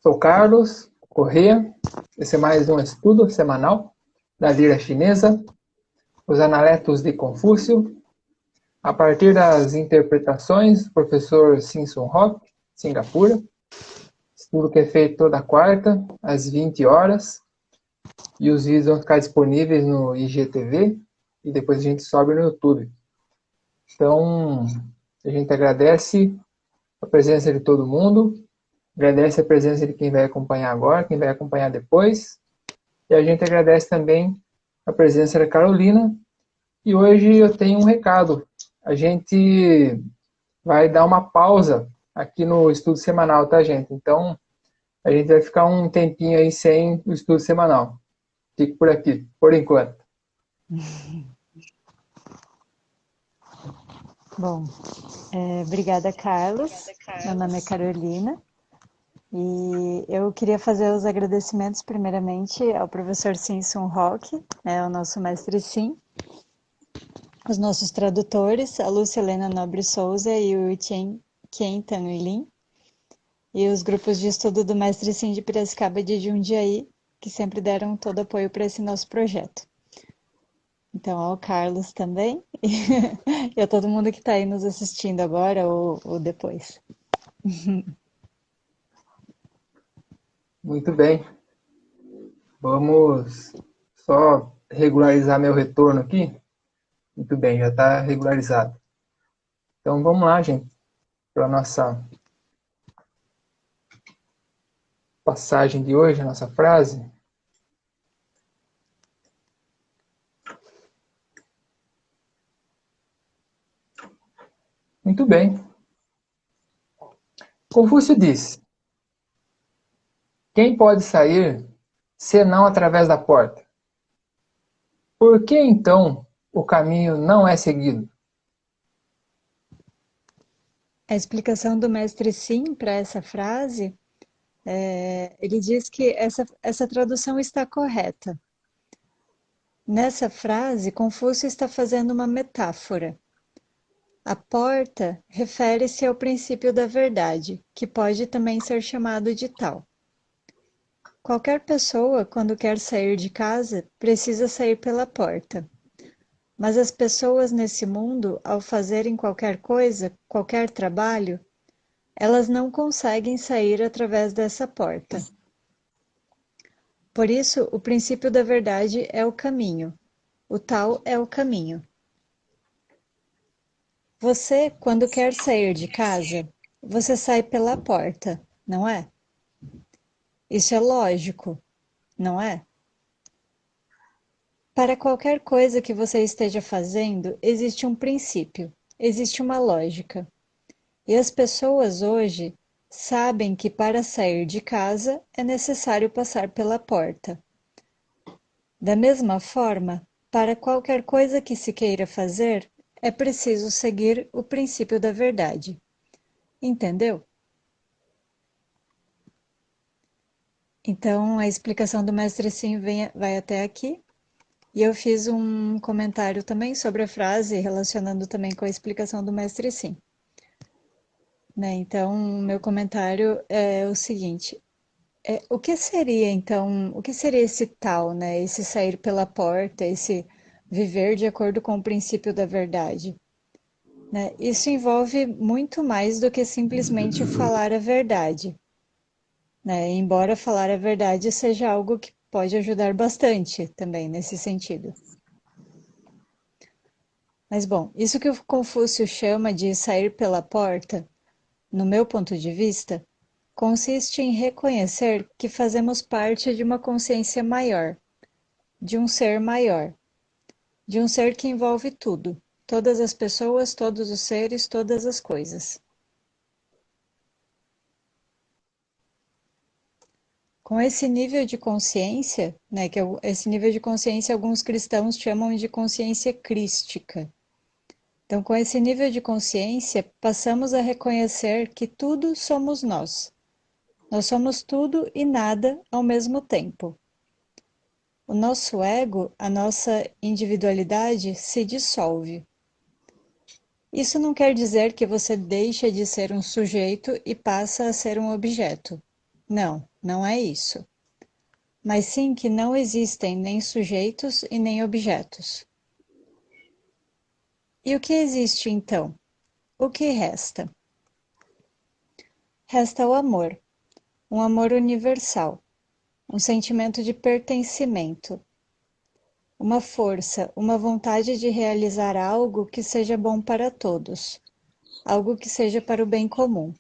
Sou Carlos Corrêa, esse é mais um estudo semanal da lira chinesa, os Analetos de Confúcio, a partir das interpretações do professor Simson Rock, Singapura, estudo que é feito toda quarta, às 20 horas, e os vídeos vão ficar disponíveis no IGTV, e depois a gente sobe no YouTube. Então, a gente agradece a presença de todo mundo, agradece a presença de quem vai acompanhar agora, quem vai acompanhar depois, e a gente agradece também a presença da Carolina. E hoje eu tenho um recado. A gente vai dar uma pausa aqui no estudo semanal, tá, gente? Então, a gente vai ficar um tempinho aí sem o estudo semanal. Fico por aqui, por enquanto. Bom, obrigada, Carlos. Meu nome é Carolina. E eu queria fazer os agradecimentos primeiramente ao professor Simson Rock, o nosso mestre Sim, os nossos tradutores, a Lúcia Helena Nobre Souza e o Chen Qian Tan Lin, e os grupos de estudo do mestre Sim de Piracicaba e de Jundiaí, que sempre deram todo apoio para esse nosso projeto. Então, ao Carlos também, e a todo mundo que está aí nos assistindo agora ou depois. Muito bem. Vamos só regularizar meu retorno aqui. Muito bem, já está regularizado. Então vamos lá, gente, para a nossa passagem de hoje, a nossa frase. Muito bem. Confúcio disse: quem pode sair senão através da porta? Por que então o caminho não é seguido? A explicação do mestre Sim para essa frase, ele diz que essa tradução está correta. Nessa frase, Confúcio está fazendo uma metáfora. A porta refere-se ao princípio da verdade, que pode também ser chamado de tal. Qualquer pessoa, quando quer sair de casa, precisa sair pela porta. Mas as pessoas nesse mundo, ao fazerem qualquer coisa, qualquer trabalho, elas não conseguem sair através dessa porta. Por isso, o princípio da verdade é o caminho. O tal é o caminho. Você, quando quer sair de casa, você sai pela porta, não é? Isso é lógico, não é? Para qualquer coisa que você esteja fazendo, existe um princípio, existe uma lógica. E as pessoas hoje sabem que para sair de casa é necessário passar pela porta. Da mesma forma, para qualquer coisa que se queira fazer, é preciso seguir o princípio da verdade. Entendeu? Então, a explicação do mestre Sim vai até aqui. E eu fiz um comentário também sobre a frase, relacionando também com a explicação do mestre Sim. Né? Então, meu comentário é o seguinte: o que seria então, o que seria esse tal, né? Esse sair pela porta, esse viver de acordo com o princípio da verdade, né? Isso envolve muito mais do que simplesmente falar a verdade, né? Embora falar a verdade seja algo que pode ajudar bastante também nesse sentido. Mas bom, isso que o Confúcio chama de sair pela porta, no meu ponto de vista, consiste em reconhecer que fazemos parte de uma consciência maior, de um ser que envolve tudo, todas as pessoas, todos os seres, todas as coisas. Com esse nível de consciência, né, esse nível de consciência alguns cristãos chamam de consciência crística. Então, com esse nível de consciência, passamos a reconhecer que tudo somos nós. Nós somos tudo e nada ao mesmo tempo. O nosso ego, a nossa individualidade se dissolve. Isso não quer dizer que você deixa de ser um sujeito e passa a ser um objeto. Não, não é isso. Mas sim que não existem nem sujeitos e nem objetos. E o que existe então? O que resta? Resta o amor, um amor universal, um sentimento de pertencimento, uma força, uma vontade de realizar algo que seja bom para todos, algo que seja para o bem comum.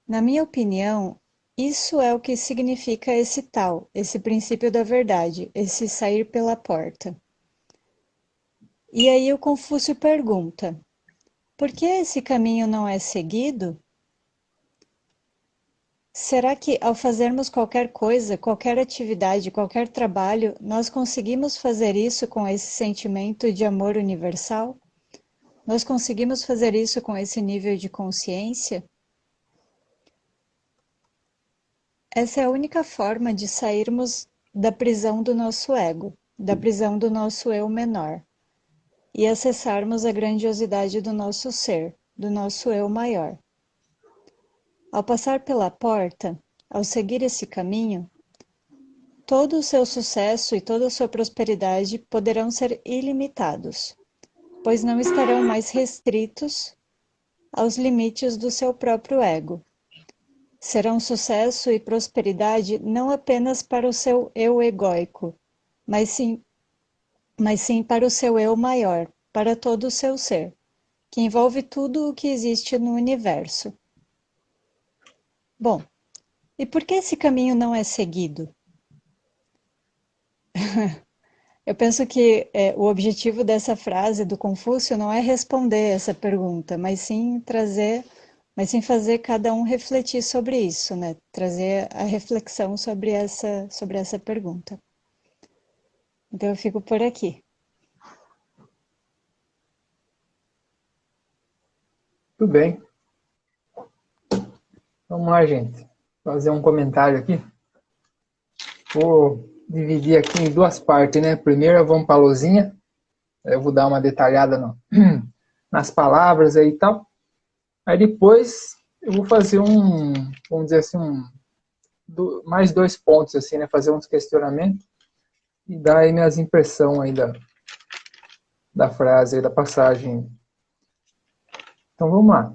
Na minha opinião, isso é o que significa esse tal, esse princípio da verdade, esse sair pela porta. E aí o Confúcio pergunta: por que esse caminho não é seguido? Será que ao fazermos qualquer coisa, qualquer atividade, qualquer trabalho, nós conseguimos fazer isso com esse sentimento de amor universal? Nós conseguimos fazer isso com esse nível de consciência? Essa é a única forma de sairmos da prisão do nosso ego, da prisão do nosso eu menor, e acessarmos a grandiosidade do nosso ser, do nosso eu maior. Ao passar pela porta, ao seguir esse caminho, todo o seu sucesso e toda a sua prosperidade poderão ser ilimitados, pois não estarão mais restritos aos limites do seu próprio ego. Serão sucesso e prosperidade não apenas para o seu eu egóico, mas sim para o seu eu maior, para todo o seu ser, que envolve tudo o que existe no universo. Bom, e por que esse caminho não é seguido? Eu penso que o objetivo dessa frase do Confúcio não é responder essa pergunta, mas sim fazer cada um refletir sobre isso, né? Trazer a reflexão sobre essa pergunta. Então eu fico por aqui. Tudo bem. Vamos lá, gente. Fazer um comentário aqui. Vou dividir aqui em duas partes, né? Primeiro vamos para a lousinha. Eu vou dar uma detalhada nas palavras aí e tal. Aí depois eu vou fazer vamos dizer assim, mais 2 pontos, assim, né? Fazer uns questionamentos e dar aí minhas impressões aí da frase, aí, da passagem. Então vamos lá.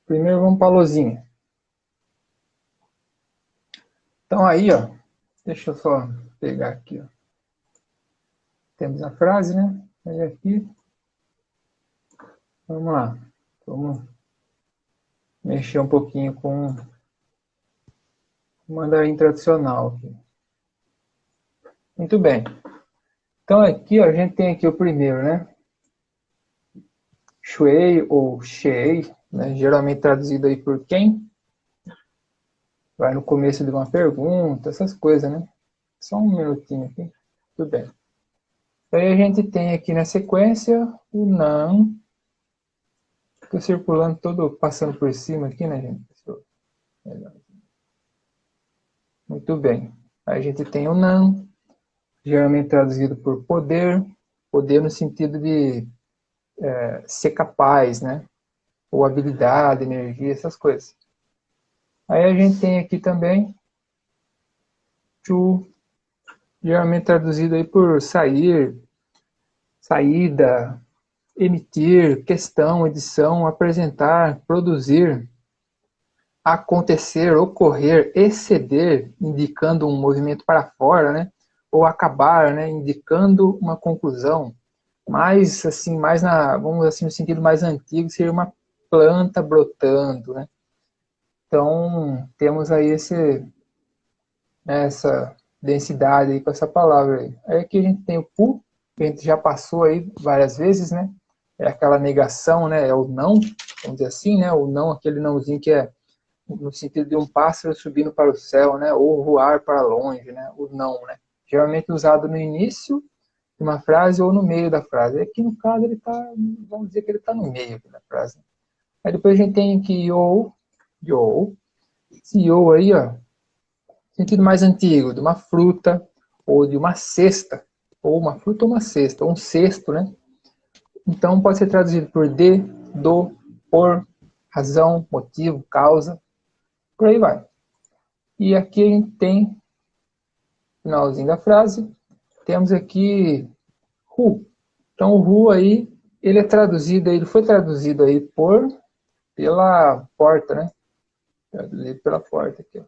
Primeiro vamos para a lousinha. Então aí, ó, deixa eu só pegar aqui, ó. Temos a frase, né? Aí aqui. Vamos lá. Vamos mexer um pouquinho com o mandarim tradicional aqui. Muito bem. Então aqui, ó, a gente tem aqui o primeiro, né? Shuei ou Shei, né? Geralmente traduzido aí por quem? Vai no começo de uma pergunta, essas coisas, né? Só um minutinho aqui. Tudo bem. Aí a gente tem aqui na sequência o não. Estou circulando todo, passando por cima aqui, né, gente? Muito bem. Aí a gente tem o não, geralmente traduzido por poder. Poder no sentido de ser capaz, né? Ou habilidade, energia, essas coisas. Aí a gente tem aqui também chu, geralmente traduzido aí por sair, saída, emitir, questão, edição, apresentar, produzir, acontecer, ocorrer, exceder, indicando um movimento para fora, né? Ou acabar, né? Indicando uma conclusão. Mais assim, vamos assim, no sentido mais antigo, seria uma planta brotando, né? Então, temos aí essa densidade aí com essa palavra aí. Aí aqui a gente tem o pu, que a gente já passou aí várias vezes, né? É aquela negação, né? É o não, vamos dizer assim, né? O não, aquele nãozinho que é no sentido de um pássaro subindo para o céu, né? Ou voar para longe, né? O não, né? Geralmente usado no início de uma frase ou no meio da frase. Aqui no caso ele está, vamos dizer que ele está no meio da frase. Aí depois a gente tem aqui yo, esse yo aí, ó, sentido mais antigo, de uma fruta ou de uma cesta, ou uma fruta ou uma cesta, ou um cesto, né? Então pode ser traduzido por de, do, por, razão, motivo, causa, por aí vai. E aqui a gente tem, finalzinho da frase, temos aqui who. Então o who aí, ele é traduzido, ele foi traduzido aí pela porta, né? Traduzido pela porta aqui, ó.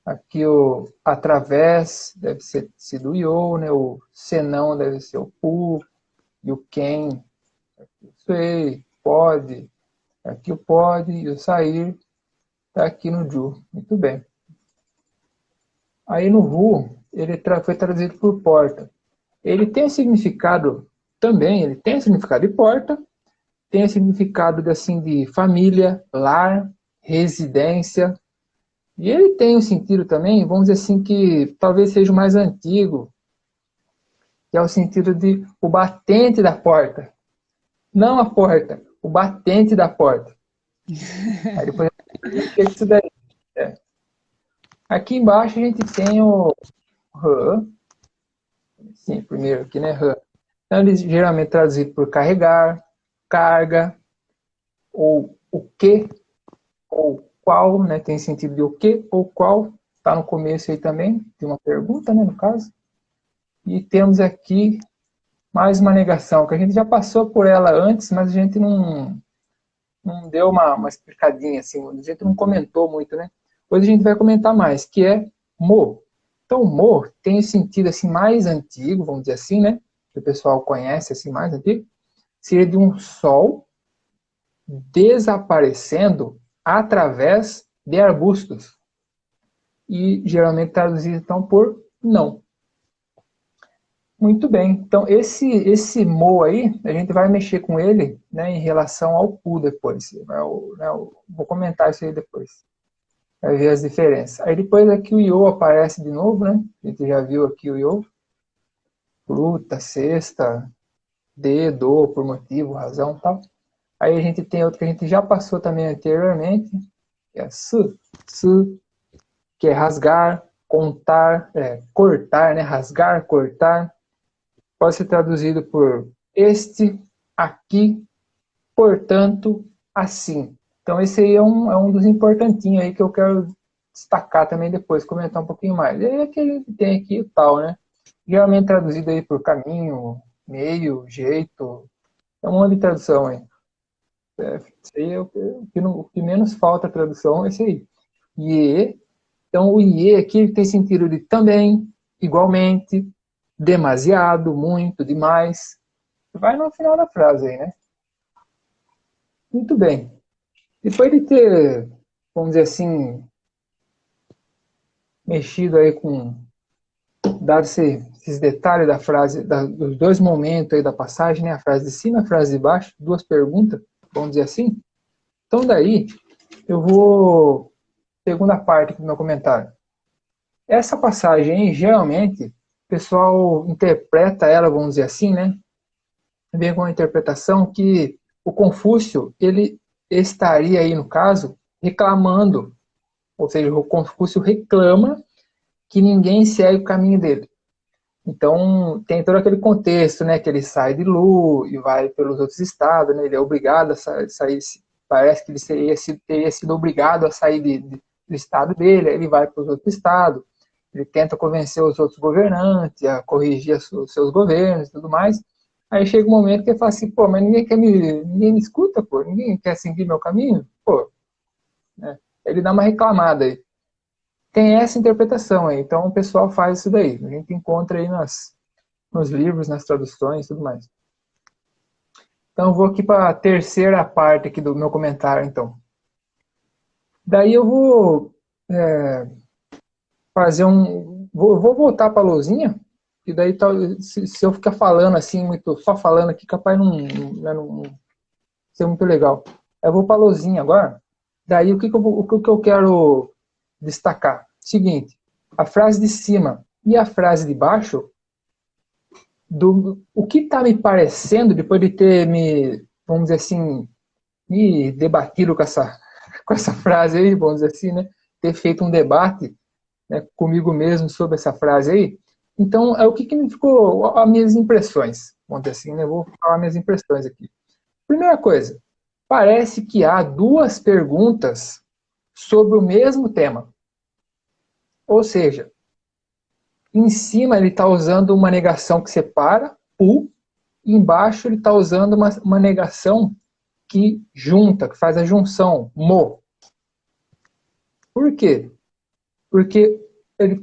Aqui o através deve ser sido o yo, né? O senão deve ser o who, e o quem, aqui o sei, pode, aqui o pode, e o sair está aqui no do. Muito bem. Aí no who, ele foi traduzido por porta. Ele tem significado também, ele tem significado de porta, tem significado assim, de família, lar, residência. E ele tem um sentido também, vamos dizer assim, que talvez seja o mais antigo, que é o sentido de o batente da porta. Não a porta, o batente da porta. Aí depois eu explico isso daí. É. Aqui embaixo a gente tem o he. Sim, primeiro aqui, né? He. Então, ele geralmente é traduzido por carregar, carga, ou o que, ou qual, né? Tem sentido de o que ou qual. Está no começo aí também, de uma pergunta, né? No caso. E temos aqui mais uma negação, que a gente já passou por ela antes, mas a gente não deu uma explicadinha, assim, a gente não comentou muito, né? Hoje a gente vai comentar mais, que é mo. Então, mo tem esse sentido assim, mais antigo, vamos dizer assim, né? Que o pessoal conhece, assim, mais antigo. Seria de um sol desaparecendo através de arbustos. E geralmente traduzido, então, por não. Muito bem. Então, esse mo aí, a gente vai mexer com ele, né, em relação ao pu depois. Vou comentar isso aí depois. Vai ver as diferenças. Aí depois aqui o yo aparece de novo, né? A gente já viu aqui o yo. Fruta, cesta, do, por motivo, razão e tal. Aí a gente tem outro que a gente já passou também anteriormente, que é su, que é rasgar, contar, cortar, né? Rasgar, cortar. Pode ser traduzido por este, aqui, portanto, assim. Então esse aí é um dos importantinhos aí que eu quero destacar também depois, comentar um pouquinho mais. É que a gente tem aqui o tal, né? Geralmente traduzido aí por caminho, meio, jeito. É um monte de tradução aí. Isso aí é o que menos falta tradução, é esse aí. Ie. Então o ie aqui tem sentido de também, igualmente, demasiado, muito, demais. Vai no final da frase aí, né? Muito bem. Depois de ter, vamos dizer assim, mexido aí com, dado esses detalhes da frase, dos dois momentos aí da passagem, né? A frase de cima e a frase de baixo, duas perguntas, vamos dizer assim. Então daí, eu vou, segunda parte do meu comentário. Essa passagem aí, geralmente, o pessoal interpreta ela, vamos dizer assim, né? Vem com a interpretação que o Confúcio, ele estaria aí, no caso, reclamando, ou seja, o Confúcio reclama que ninguém segue o caminho dele. Então, tem todo aquele contexto, né, que ele sai de Lu e vai pelos outros estados, né, ele é obrigado a sair, parece que ele teria sido obrigado a sair do estado dele, aí ele vai para os outros estados, ele tenta convencer os outros governantes a corrigir os seus governos e tudo mais. Aí chega um momento que ele fala assim, pô, mas ninguém me escuta, pô, ninguém quer seguir meu caminho, pô, né? Ele dá uma reclamada aí. Tem essa interpretação aí, então o pessoal faz isso daí. A gente encontra aí nos livros, nas traduções e tudo mais. Então eu vou aqui para a terceira parte aqui do meu comentário, então. Daí eu vou fazer vou voltar para a lousinha, e daí se eu ficar falando assim, só falando aqui, capaz não ser muito legal. Eu vou para a lousinha agora. Daí o que eu quero destacar? Seguinte, a frase de cima e a frase de baixo, o que está me parecendo, depois de ter vamos dizer assim, me debatido com essa frase aí, vamos dizer assim, né? Ter feito um debate, né, comigo mesmo sobre essa frase aí. Então, o que me ficou, as minhas impressões, vamos dizer assim, né? Vou falar minhas impressões aqui. Primeira coisa, parece que há duas perguntas sobre o mesmo tema. Ou seja, em cima ele está usando uma negação que separa, pu, e embaixo ele está usando uma negação que junta, que faz a junção, mo. Por quê? Porque ele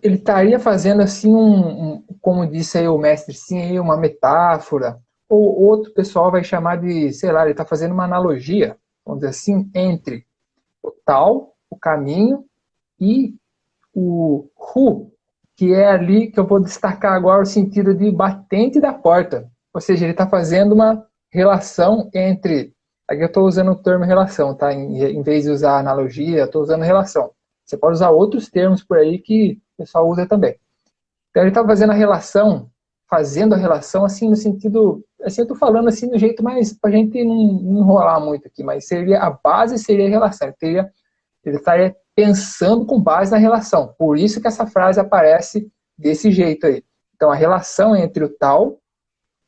estaria fazendo assim como disse aí o mestre Sim, uma metáfora, ou outro pessoal vai chamar de, sei lá, ele está fazendo uma analogia, vamos dizer assim, entre o tal, o caminho, e o ru, que é ali que eu vou destacar agora o sentido de batente da porta. Ou seja, ele está fazendo uma relação entre... Aqui eu estou usando o termo relação, tá? Em vez de usar analogia, eu estou usando relação. Você pode usar outros termos por aí que o pessoal usa também. Então ele está fazendo a relação assim no sentido... Assim, eu estou falando assim do jeito mais... para a gente não enrolar muito aqui, mas a base seria a relação. Ele estaria pensando com base na relação. Por isso que essa frase aparece desse jeito aí. Então, a relação entre o tal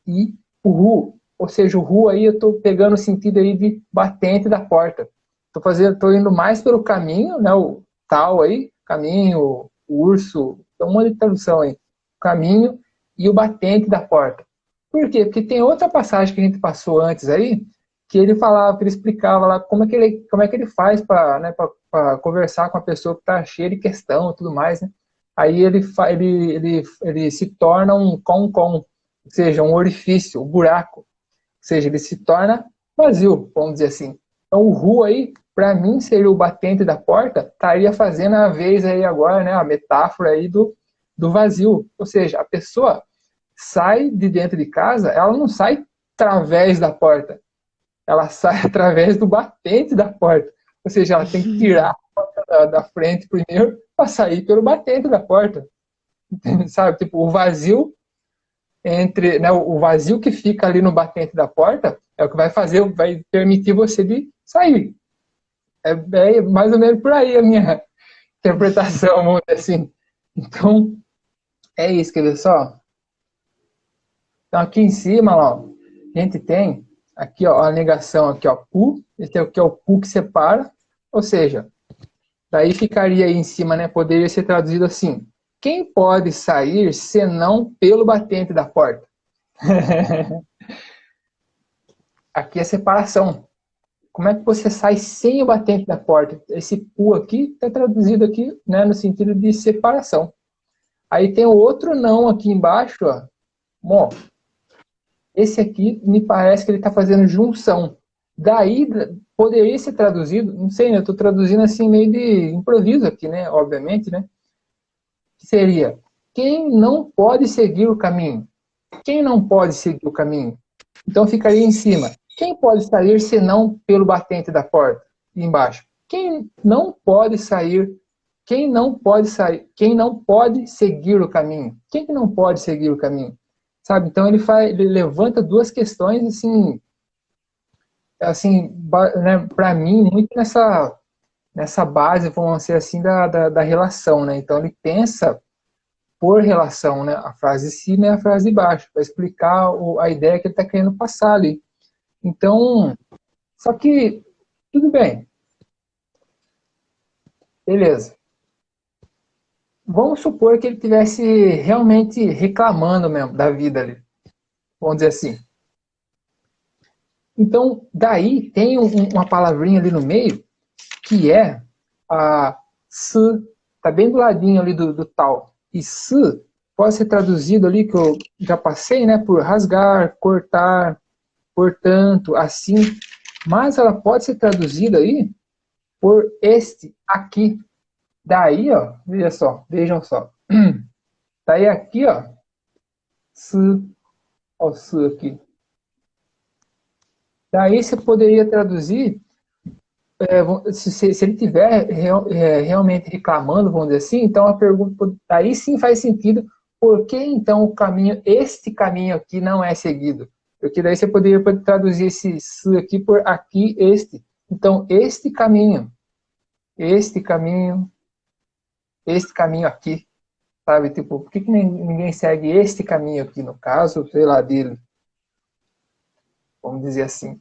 e o ru. Ou seja, o ru aí eu estou pegando o sentido aí de batente da porta. Estou indo mais pelo caminho, né? O tal aí, caminho, o urso, tem um monte de tradução aí. O caminho e o batente da porta. Por quê? Porque tem outra passagem que a gente passou antes aí, que ele falava, que ele explicava lá como é que ele faz para, né, para conversar com a pessoa que está cheia de questão e tudo mais, né? Aí ele se torna um com, ou seja, um orifício, um buraco. Ou seja, ele se torna vazio, vamos dizer assim. Então o ru aí, para mim, seria o batente da porta, estaria fazendo a vez aí agora, né, a metáfora aí do vazio. Ou seja, a pessoa sai de dentro de casa, ela não sai através da porta, ela sai através do batente da porta. Ou seja, ela tem que tirar a porta da frente primeiro para sair pelo batente da porta. Sabe? Tipo, o vazio entre, né, o vazio que fica ali no batente da porta é o que vai permitir você de sair. É mais ou menos por aí a minha interpretação, vamos dizer assim. Então, é isso, quer ver só? Então, aqui em cima, ó, a gente tem aqui, ó, a negação aqui, ó, pu, esse aqui é o pu que separa, ou seja, daí ficaria aí em cima, né, poderia ser traduzido assim: quem pode sair senão pelo batente da porta? Aqui é separação. Como é que você sai sem o batente da porta? Esse pu aqui está traduzido aqui, né, no sentido de separação. Aí tem o outro não aqui embaixo, ó. Bom, esse aqui me parece que ele está fazendo junção. Daí poderia ser traduzido, não sei, né? Eu estou traduzindo assim meio de improviso aqui, né? Obviamente, né? Que seria: quem não pode seguir o caminho? Quem não pode seguir o caminho? Então ficaria em cima: quem pode sair senão pelo batente da porta? E embaixo: quem não pode sair? Quem não pode sair? Quem não pode seguir o caminho? Quem que não pode seguir o caminho? Sabe? Então ele levanta duas questões assim, né, para mim muito nessa base, vamos dizer assim, da relação, né? Então ele pensa por relação, né? A frase de cima e a frase de baixo, para explicar a ideia que ele está querendo passar ali. Então, só que tudo bem, beleza. Vamos supor que ele tivesse realmente reclamando mesmo da vida ali, vamos dizer assim. Então, daí tem uma palavrinha ali no meio, que é a se, tá bem do ladinho ali do tal. E se pode ser traduzido ali, que eu já passei, né, por rasgar, cortar, portanto, assim. Mas ela pode ser traduzida aí por este aqui. Daí, ó, vejam só. Daí aqui, ó, se, ó, se aqui. Daí você poderia traduzir, se ele estiver realmente reclamando, vamos dizer assim, então a pergunta, aí sim faz sentido, por que então este caminho aqui não é seguido? Porque daí você poderia traduzir esse se aqui por aqui, este. Então, este caminho aqui, sabe? Tipo, por que ninguém segue este caminho aqui, no caso, sei lá, dele? Vamos dizer assim.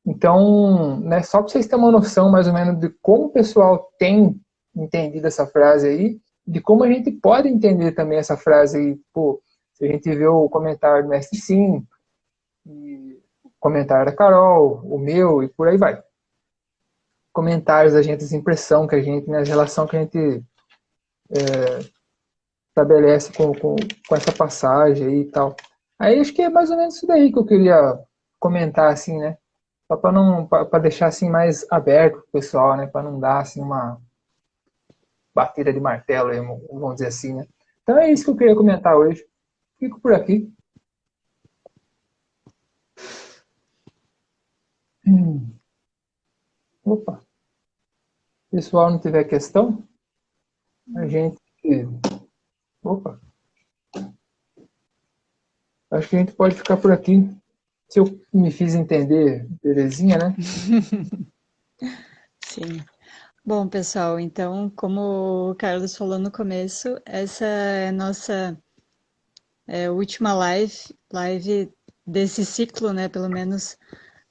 Então, né, só para vocês terem uma noção mais ou menos de como o pessoal tem entendido essa frase aí, de como a gente pode entender também essa frase aí. Pô, se a gente vê o comentário do Mestre Sim, e o comentário da Carol, o meu e por aí vai. Comentários da gente, essa impressão que a gente, né, a relação que a gente estabelece com essa passagem aí e tal. Aí acho que é mais ou menos isso daí que eu queria comentar, assim, né? Só para não, para deixar assim mais aberto pro pessoal, né? Para não dar assim uma batida de martelo, aí, vamos dizer assim, né? Então é isso que eu queria comentar hoje. Fico por aqui. Opa, se o pessoal não tiver questão, a gente. Opa, acho que a gente pode ficar por aqui. Se eu me fiz entender, belezinha, né? Sim. Bom, pessoal, então, como o Carlos falou no começo, essa é a nossa última live desse ciclo, né? Pelo menos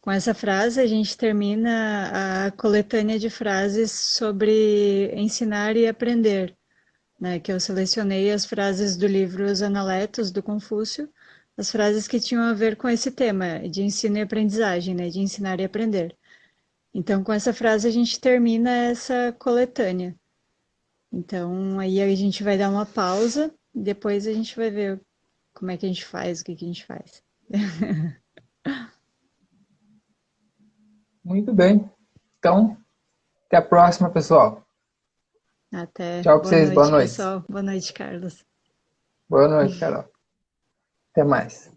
com essa frase, a gente termina a coletânea de frases sobre ensinar e aprender, né? Que eu selecionei as frases do livro Os Analetos, do Confúcio, as frases que tinham a ver com esse tema de ensino e aprendizagem, né? De ensinar e aprender. Então, com essa frase, a gente termina essa coletânea. Então, aí a gente vai dar uma pausa, depois a gente vai ver como é que a gente faz, o que que a gente faz. Muito bem. Então, até a próxima, pessoal. Até. Tchau para Boa vocês. Boa noite, noite. pessoal. Boa noite, Carlos. Boa noite, Carol. Até mais.